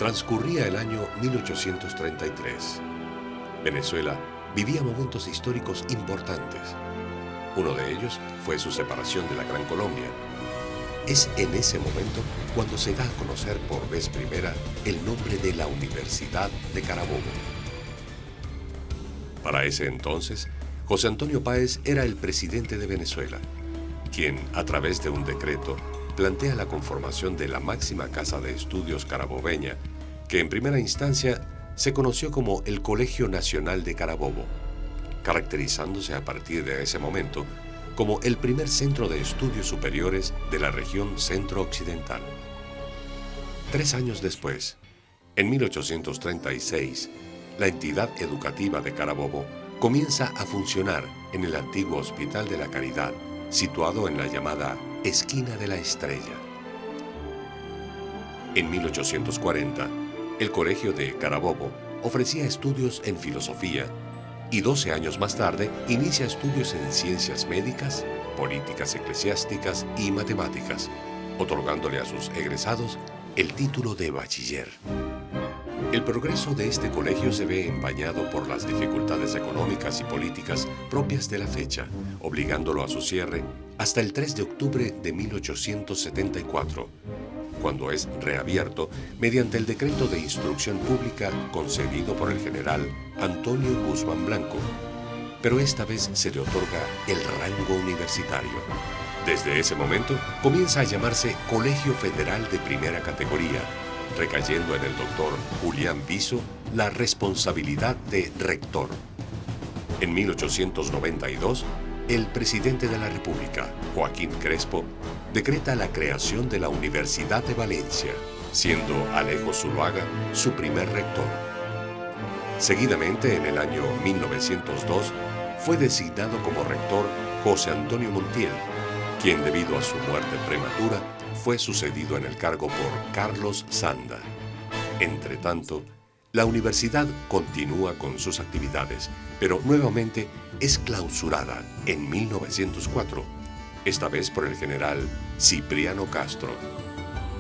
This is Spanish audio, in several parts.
Transcurría el año 1833. Venezuela vivía momentos históricos importantes. Uno de ellos fue su separación de la Gran Colombia. Es en ese momento cuando se da a conocer por vez primera el nombre de la Universidad de Carabobo. Para ese entonces, José Antonio Páez era el presidente de Venezuela, quien, a través de un decreto, plantea la conformación de la máxima casa de estudios carabobeña, que en primera instancia se conoció como el Colegio Nacional de Carabobo, caracterizándose a partir de ese momento como el primer centro de estudios superiores de la región centro-occidental. 3 años después, en 1836, la entidad educativa de Carabobo comienza a funcionar en el antiguo Hospital de la Caridad, situado en la llamada Esquina de la Estrella. En 1840, el Colegio de Carabobo ofrecía estudios en filosofía y 12 años más tarde inicia estudios en ciencias médicas, políticas eclesiásticas y matemáticas, otorgándole a sus egresados el título de bachiller. El progreso de este colegio se ve empañado por las dificultades económicas y políticas propias de la fecha, obligándolo a su cierre hasta el 3 de octubre de 1874, cuando es reabierto mediante el decreto de instrucción pública concedido por el general Antonio Guzmán Blanco, pero esta vez se le otorga el rango universitario. Desde ese momento comienza a llamarse Colegio Federal de Primera Categoría, recayendo en el doctor Julián Viso la responsabilidad de rector. En 1892, el presidente de la República, Joaquín Crespo, decreta la creación de la Universidad de Valencia, siendo Alejo Zuluaga su primer rector. Seguidamente, en el año 1902, fue designado como rector José Antonio Montiel, quien debido a su muerte prematura fue sucedido en el cargo por Carlos Sanda. Entretanto, la universidad continúa con sus actividades, pero nuevamente es clausurada en 1904, esta vez por el general Cipriano Castro.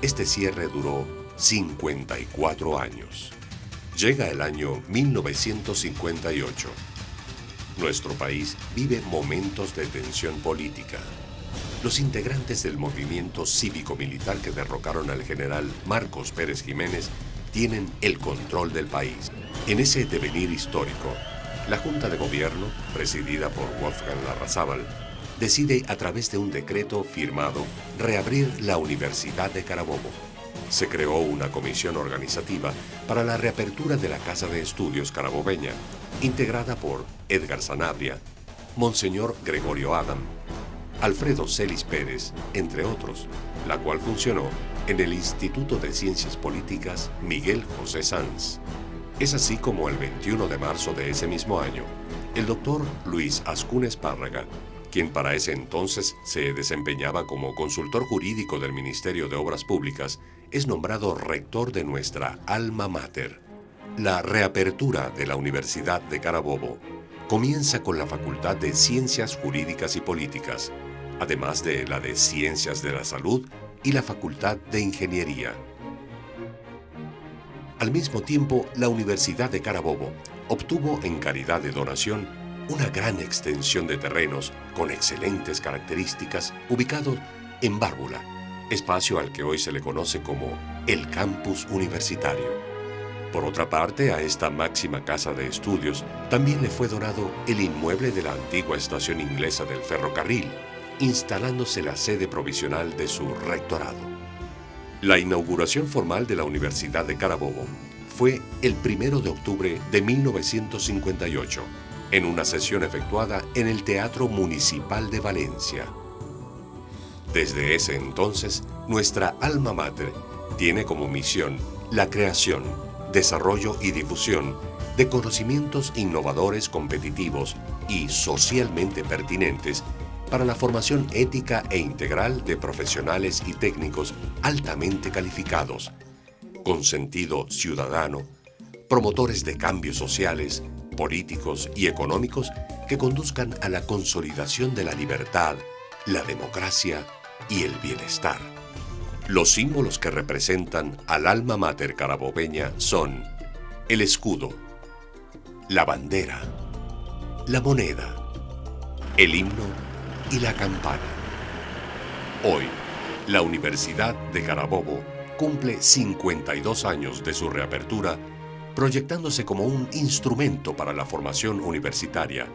Este cierre duró 54 años. Llega el año 1958. Nuestro país vive momentos de tensión política. Los integrantes del movimiento cívico-militar que derrocaron al general Marcos Pérez Jiménez tienen el control del país. En ese devenir histórico, la Junta de Gobierno, presidida por Wolfgang Larrazábal, decide a través de un decreto firmado reabrir la Universidad de Carabobo. Se creó una comisión organizativa para la reapertura de la Casa de Estudios Carabobeña, integrada por Edgar Sanabria, Monseñor Gregorio Adam, Alfredo Celis Pérez, entre otros, la cual funcionó en el Instituto de Ciencias Políticas Miguel José Sanz. Es así como el 21 de marzo de ese mismo año, el doctor Luis Ascunes Párraga, quien para ese entonces se desempeñaba como consultor jurídico del Ministerio de Obras Públicas, es nombrado rector de nuestra alma mater. La reapertura de la Universidad de Carabobo comienza con la Facultad de Ciencias Jurídicas y Políticas, además de la de Ciencias de la Salud y la Facultad de Ingeniería. Al mismo tiempo, la Universidad de Carabobo obtuvo en calidad de donación una gran extensión de terrenos con excelentes características ubicados en Bárbula, espacio al que hoy se le conoce como el Campus Universitario. Por otra parte, a esta máxima casa de estudios también le fue donado el inmueble de la antigua estación inglesa del ferrocarril, instalándose la sede provisional de su rectorado. La inauguración formal de la Universidad de Carabobo fue el 1 de octubre de 1958, en una sesión efectuada en el Teatro Municipal de Valencia. Desde ese entonces, nuestra alma mater tiene como misión la creación, desarrollo y difusión de conocimientos innovadores, competitivos y socialmente pertinentes para la formación ética e integral de profesionales y técnicos altamente calificados, con sentido ciudadano, promotores de cambios sociales, políticos y económicos que conduzcan a la consolidación de la libertad, la democracia y el bienestar. Los símbolos que representan al alma mater carabobeña son el escudo, la bandera, la moneda, el himno y la campana. Hoy, la Universidad de Carabobo cumple 52 años de su reapertura, proyectándose como un instrumento para la formación universitaria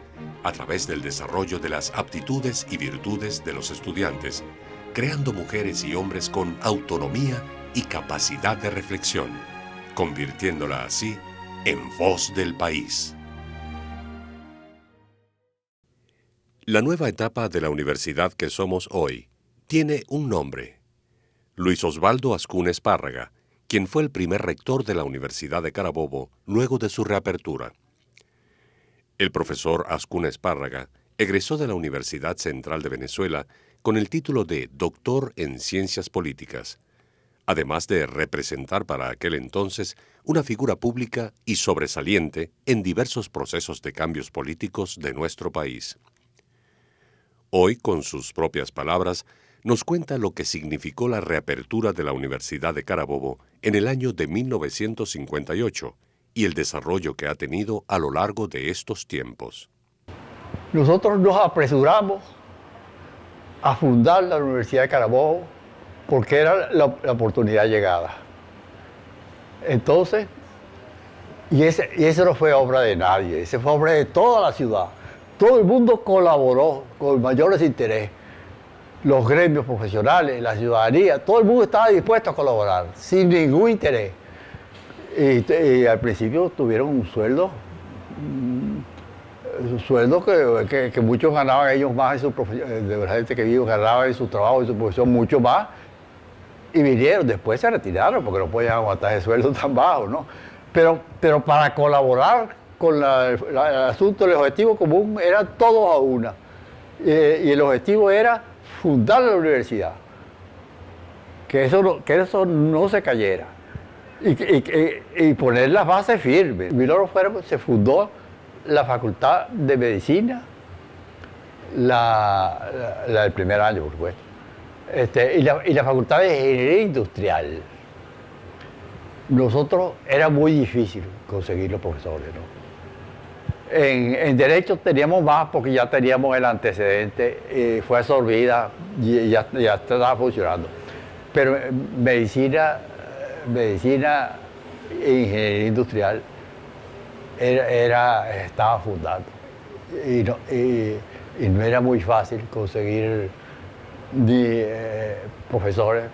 a través del desarrollo de las aptitudes y virtudes de los estudiantes, creando mujeres y hombres con autonomía y capacidad de reflexión, convirtiéndola así en voz del país. La nueva etapa de la universidad que somos hoy tiene un nombre: Luis Osvaldo Ascún Espárraga, quien fue el primer rector de la Universidad de Carabobo luego de su reapertura. El profesor Ascún Espárraga egresó de la Universidad Central de Venezuela con el título de Doctor en Ciencias Políticas, además de representar para aquel entonces una figura pública y sobresaliente en diversos procesos de cambios políticos de nuestro país. Hoy, con sus propias palabras, nos cuenta lo que significó la reapertura de la Universidad de Carabobo en el año de 1958 y el desarrollo que ha tenido a lo largo de estos tiempos. Nosotros nos apresuramos a fundar la Universidad de Carabobo porque era la oportunidad llegada. Entonces, y eso no fue obra de nadie, esa fue obra de toda la ciudad. Todo el mundo colaboró con mayores interés. Los gremios profesionales, la ciudadanía, todo el mundo estaba dispuesto a colaborar, sin ningún interés. Y al principio tuvieron un sueldo que muchos ganaban ellos más en su profesión, de la gente que vive ganaba en su trabajo, en su profesión, mucho más. Y vinieron, después se retiraron porque no podían aguantar ese sueldo tan bajo, ¿no? Pero para colaborar con el asunto, el objetivo común era todos a una. Y el objetivo era fundar la universidad, que eso no se cayera y poner las bases firmes. Milagro se fundó la Facultad de Medicina, el primer año, por supuesto, y la Facultad de Ingeniería Industrial. Nosotros era muy difícil conseguir los profesores, ¿no? En Derecho teníamos más porque ya teníamos el antecedente, fue absorbida y ya estaba funcionando. Pero medicina e ingeniería industrial estaba fundando. Y no era muy fácil conseguir profesores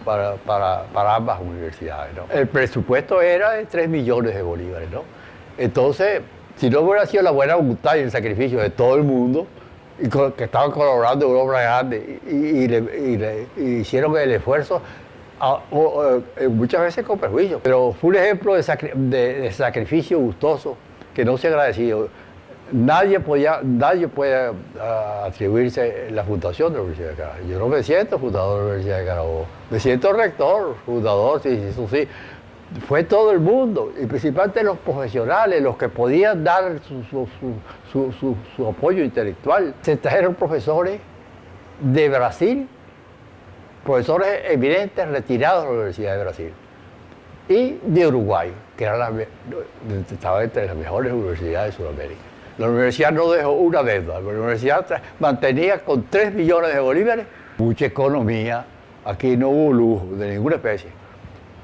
para ambas universidades, ¿no? El presupuesto era de 3 millones de bolívares, ¿no? Entonces, si no hubiera sido la buena voluntad y el sacrificio de todo el mundo, que estaban colaborando en una obra grande y hicieron el esfuerzo, muchas veces con perjuicio, pero fue un ejemplo de sacrificio gustoso que no se agradeció. Nadie puede atribuirse la fundación de la Universidad de Carabobo. Yo no me siento fundador de la Universidad de Carabobo, me siento rector, fundador, sí, eso sí. Fue todo el mundo, y principalmente los profesionales, los que podían dar su apoyo intelectual. Se trajeron profesores de Brasil, profesores eminentes retirados de la Universidad de Brasil, y de Uruguay, que estaba entre las mejores universidades de Sudamérica. La universidad no dejó una deuda, la universidad mantenía con 3 millones de bolívares mucha economía. Aquí no hubo lujo de ninguna especie.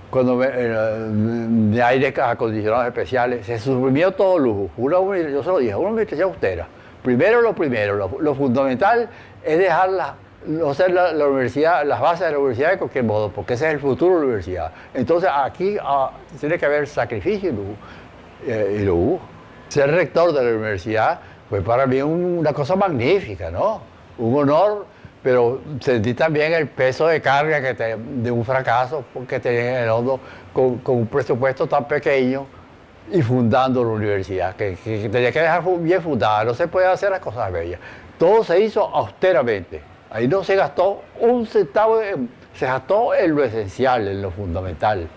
Cuando de aire acondicionados especiales, se suprimió todo lujo. Yo se lo dije, una administración austera. Lo fundamental es dejar la universidad, las bases de la universidad de cualquier modo, porque ese es el futuro de la universidad. Entonces aquí tiene que haber sacrificio y lo hubo. Ser rector de la universidad fue para mí una cosa magnífica, ¿no? Un honor. Pero sentí también el peso de carga de un fracaso porque tenía en el hondo con un presupuesto tan pequeño y fundando la universidad, que tenía que dejar bien fundada, no se puede hacer las cosas bellas. Todo se hizo austeramente, ahí no se gastó un centavo, se gastó en lo esencial, en lo fundamental.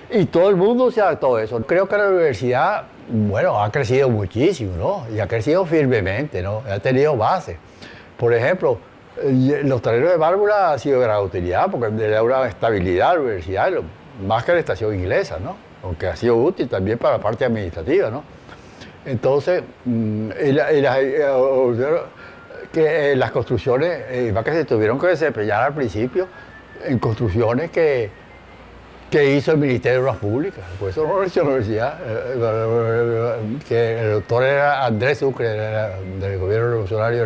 Y todo el mundo se adaptó a eso. Creo que la universidad, bueno, ha crecido muchísimo, ¿no? Y ha crecido firmemente, ¿no? Ha tenido base. Por ejemplo, Los terrenos de Bárbara ha sido de gran utilidad porque le da una estabilidad a la universidad, más que la estación inglesa, ¿no? Aunque ha sido útil también para la parte administrativa, ¿no? Entonces, las construcciones, más que se tuvieron que desempeñar al principio en construcciones que hizo el Ministerio de Obras Públicas. Por eso no lo hizo la universidad. Que el doctor era Andrés Sucre, del gobierno revolucionario,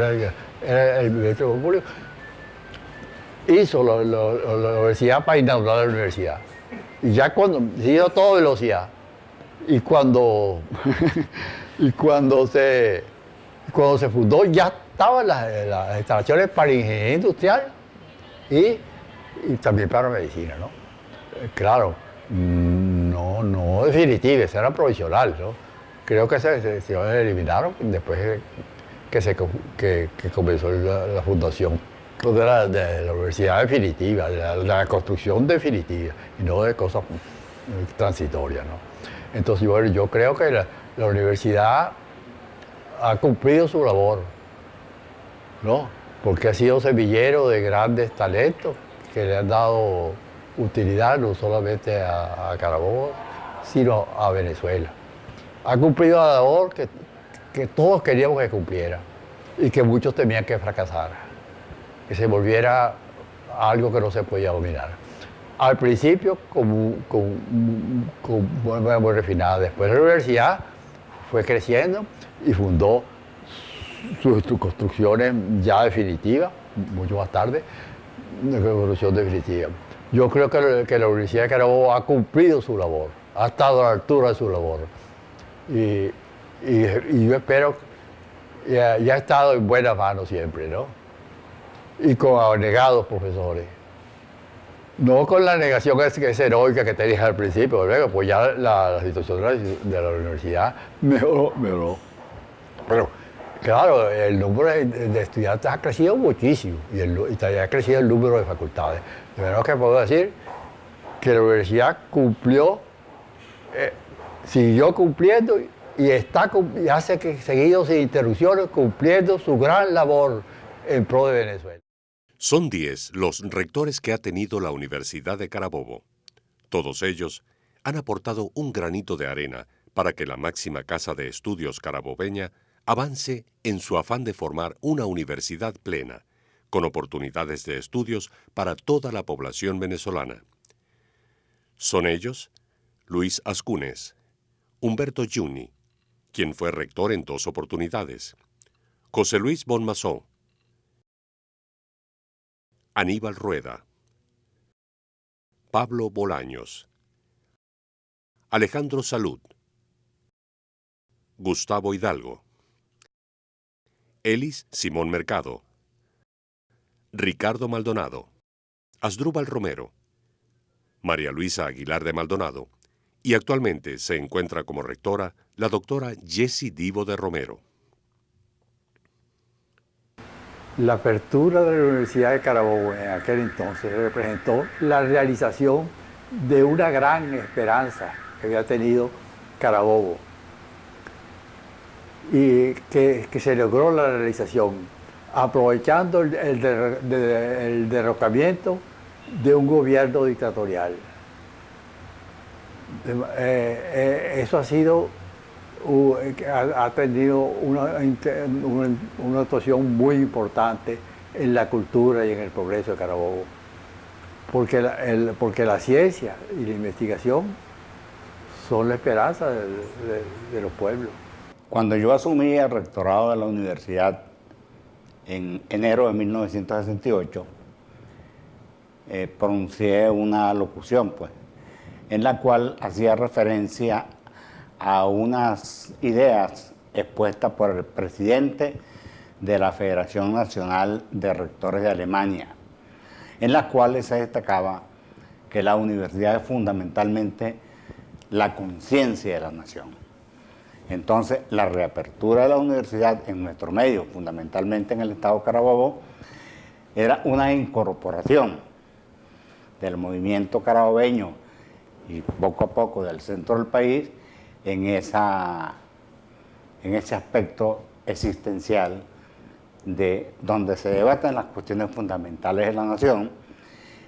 era el Ministerio de Obras Públicas. Hizo la universidad para inaugurar la universidad. Y ya cuando siguió a toda velocidad. Y cuando, cuando se fundó, ya estaban las instalaciones para ingeniería industrial y también para medicina, ¿no? Claro, no definitivas, eran provisionales, ¿no? Creo que se eliminaron después que comenzó la fundación de la universidad definitiva, de la construcción definitiva, y no de cosas transitorias, ¿no? Entonces, bueno, yo creo que la universidad ha cumplido su labor, ¿no? Porque ha sido semillero de grandes talentos que le han dado utilidad no solamente a Carabobo, sino a Venezuela. Ha cumplido la labor que todos queríamos que cumpliera y que muchos temían que fracasara, que se volviera algo que no se podía dominar. Al principio muy refinada, después la universidad fue creciendo y fundó sus construcciones ya definitivas, mucho más tarde, de construcción definitiva. Yo creo que la Universidad de Carabobo ha cumplido su labor, ha estado a la altura de su labor. Y yo espero, y ha estado en buenas manos siempre, ¿no? Y con abnegados profesores. No con la negación que es heroica que te dije al principio, luego, pues ya la situación de la universidad mejoró. Pero, claro, el número de estudiantes ha crecido muchísimo y también ha crecido el número de facultades. De verdad que puedo decir que la universidad cumplió, siguió cumpliendo y hace que seguido sin interrupciones cumpliendo su gran labor en pro de Venezuela. Son 10 los rectores que ha tenido la Universidad de Carabobo. Todos ellos han aportado un granito de arena para que la máxima casa de estudios carabobeña avance en su afán de formar una universidad plena, con oportunidades de estudios para toda la población venezolana. Son ellos Luis Ascunes, Humberto Giugni, quien fue rector en 2 oportunidades, José Luis Bonmasó, Aníbal Rueda, Pablo Bolaños, Alejandro Salud, Gustavo Hidalgo, Elis Simón Mercado, Ricardo Maldonado, Asdrúbal Romero, María Luisa Aguilar de Maldonado, y actualmente se encuentra como rectora la doctora Jessie Divo de Romero. La apertura de la Universidad de Carabobo en aquel entonces representó la realización de una gran esperanza que había tenido Carabobo y que se logró la realización aprovechando el derrocamiento de un gobierno dictatorial. Eso ha tenido una actuación muy importante en la cultura y en el progreso de Carabobo, porque la ciencia y la investigación son la esperanza de los pueblos. Cuando yo asumí el rectorado de la universidad en enero de 1968, pronuncié una locución, pues, en la cual hacía referencia a unas ideas expuestas por el presidente de la Federación Nacional de Rectores de Alemania, en las cuales se destacaba que la universidad es fundamentalmente la conciencia de la nación. Entonces, la reapertura de la universidad en nuestro medio, fundamentalmente en el estado Carabobo, era una incorporación del movimiento carabobeño y poco a poco del centro del país en ese aspecto existencial de donde se debaten las cuestiones fundamentales de la nación,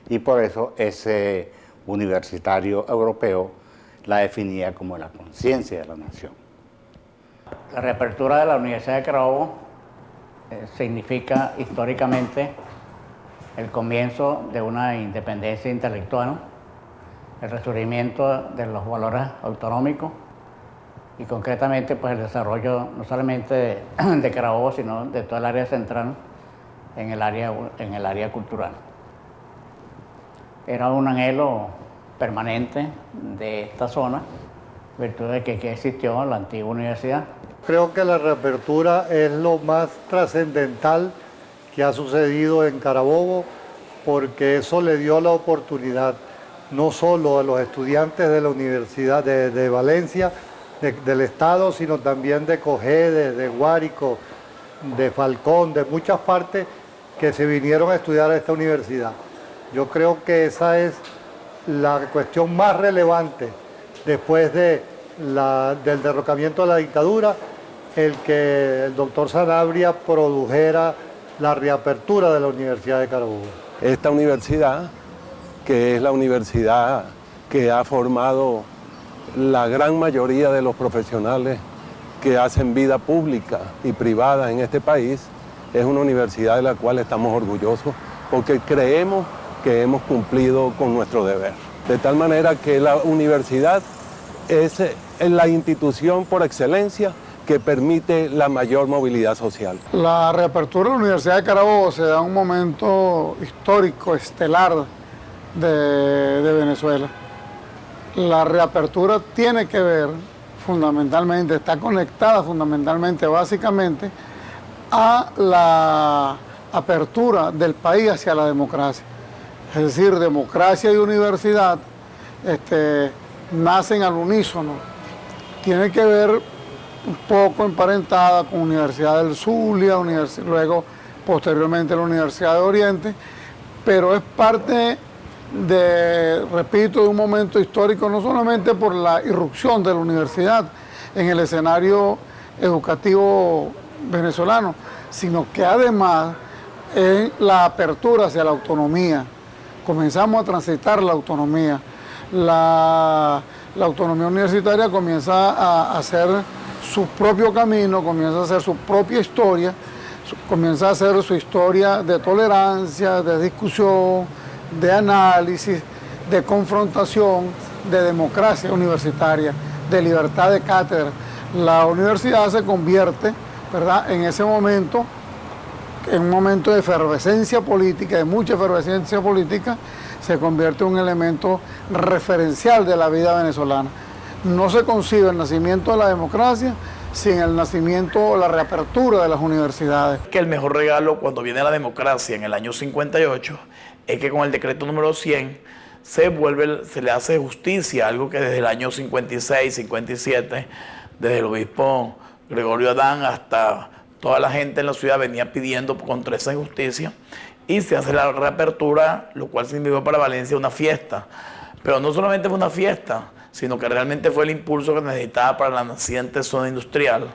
y por eso ese universitario europeo la definía como la conciencia de la nación. La reapertura de la Universidad de Carabobo significa históricamente el comienzo de una independencia intelectual, el resurgimiento de los valores autonómicos y concretamente pues el desarrollo no solamente de Carabobo, sino de toda el área central en el área cultural. Era un anhelo permanente de esta zona, en virtud de que aquí existió la antigua universidad. Creo que la reapertura es lo más trascendental que ha sucedido en Carabobo, porque eso le dio la oportunidad no solo a los estudiantes de la Universidad de Valencia, del Estado, sino también de Cogede, de Guárico, de Falcón, de muchas partes que se vinieron a estudiar a esta universidad. Yo creo que esa es la cuestión más relevante después del derrocamiento de la dictadura, el que el doctor Sanabria produjera la reapertura de la Universidad de Carabobo. Esta universidad, que es la universidad que ha formado la gran mayoría de los profesionales que hacen vida pública y privada en este país, es una universidad de la cual estamos orgullosos porque creemos que hemos cumplido con nuestro deber. De tal manera que la universidad es la institución por excelencia que permite la mayor movilidad social. La reapertura de la Universidad de Carabobo se da en un momento histórico, estelar de Venezuela. La reapertura tiene que ver fundamentalmente, está conectada fundamentalmente, básicamente, a la apertura del país hacia la democracia. Es decir, democracia y universidad nacen al unísono. Tiene que ver un poco emparentada con Universidad del Zulia, luego posteriormente la Universidad de Oriente, pero es parte repito, de un momento histórico, no solamente por la irrupción de la universidad en el escenario educativo venezolano, sino que además en la apertura hacia la autonomía. Comenzamos a transitar la autonomía. La autonomía universitaria comienza a hacer su propio camino, comienza a hacer su propia historia, comienza a hacer su historia de tolerancia, de discusión, de análisis, de confrontación, de democracia universitaria, de libertad de cátedra. La universidad se convierte, ¿verdad?, en ese momento, en un momento de efervescencia política, de mucha efervescencia política, se convierte en un elemento referencial de la vida venezolana. No se concibe el nacimiento de la democracia sin el nacimiento o la reapertura de las universidades. Que el mejor regalo cuando viene la democracia en el año 58 es que con el decreto número 100 se le hace justicia, algo que desde el año 56, 57, desde el obispo Gregorio Adán hasta toda la gente en la ciudad venía pidiendo contra esa injusticia, y se hace la reapertura, lo cual significó para Valencia una fiesta. Pero no solamente fue una fiesta, sino que realmente fue el impulso que necesitaba para la naciente zona industrial,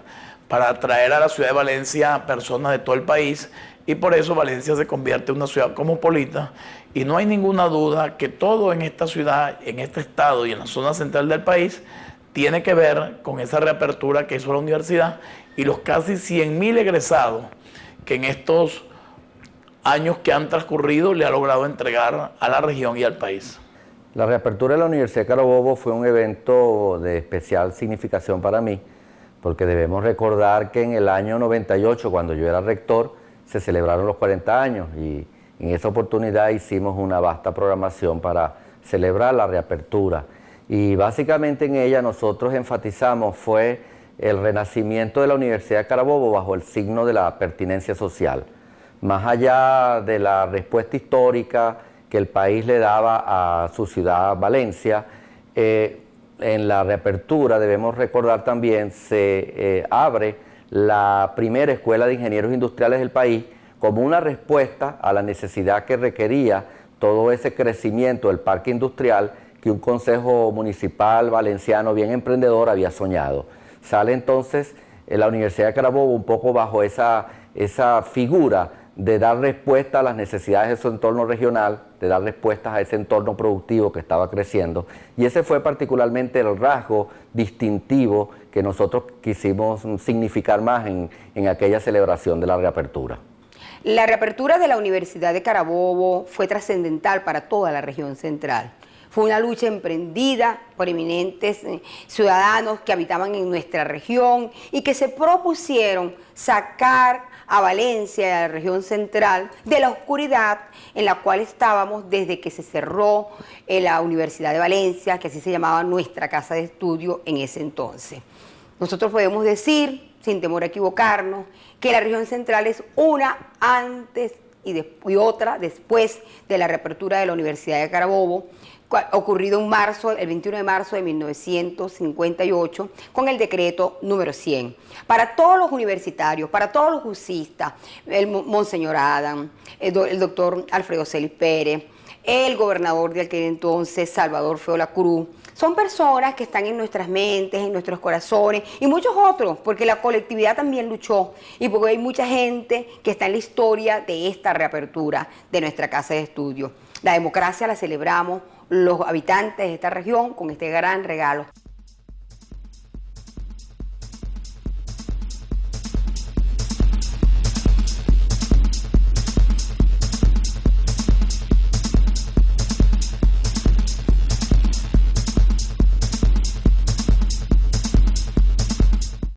para atraer a la ciudad de Valencia personas de todo el país, y por eso Valencia se convierte en una ciudad cosmopolita, y no hay ninguna duda que todo en esta ciudad, en este estado y en la zona central del país tiene que ver con esa reapertura que hizo la universidad y los casi 100.000 egresados que en estos años que han transcurrido le ha logrado entregar a la región y al país. La reapertura de la Universidad de Carabobo fue un evento de especial significación para mí, porque debemos recordar que en el año 98, cuando yo era rector, se celebraron los 40 años y en esa oportunidad hicimos una vasta programación para celebrar la reapertura. Y básicamente en ella nosotros enfatizamos fue el renacimiento de la Universidad de Carabobo bajo el signo de la pertinencia social. Más allá de la respuesta histórica que el país le daba a su ciudad Valencia, en la reapertura debemos recordar también se abre la primera escuela de ingenieros industriales del país como una respuesta a la necesidad que requería todo ese crecimiento del parque industrial que un consejo municipal valenciano bien emprendedor había soñado. Sale entonces la Universidad de Carabobo un poco bajo esa esa figura de dar respuesta a las necesidades de su entorno regional, de dar respuestas a ese entorno productivo que estaba creciendo. Y ese fue particularmente el rasgo distintivo que nosotros quisimos significar más en aquella celebración de la reapertura. La reapertura de la Universidad de Carabobo fue trascendental para toda la región central. Fue una lucha emprendida por eminentes ciudadanos que habitaban en nuestra región y que se propusieron sacar a Valencia y a la región central de la oscuridad en la cual estábamos desde que se cerró la Universidad de Valencia, que así se llamaba nuestra casa de estudio en ese entonces. Nosotros podemos decir, sin temor a equivocarnos, que la región central es una antes y otra después de la reapertura de la Universidad de Carabobo, ocurrido en marzo, el 21 de marzo de 1958, con el decreto número 100. Para todos los universitarios, para todos los jucistas, el Monseñor Adam, el doctor Alfredo Celis Pérez, el gobernador de aquel entonces, Salvador Feo La Cruz, son personas que están en nuestras mentes, en nuestros corazones y muchos otros, porque la colectividad también luchó y porque hay mucha gente que está en la historia de esta reapertura de nuestra casa de estudio. La democracia la celebramos los habitantes de esta región con este gran regalo.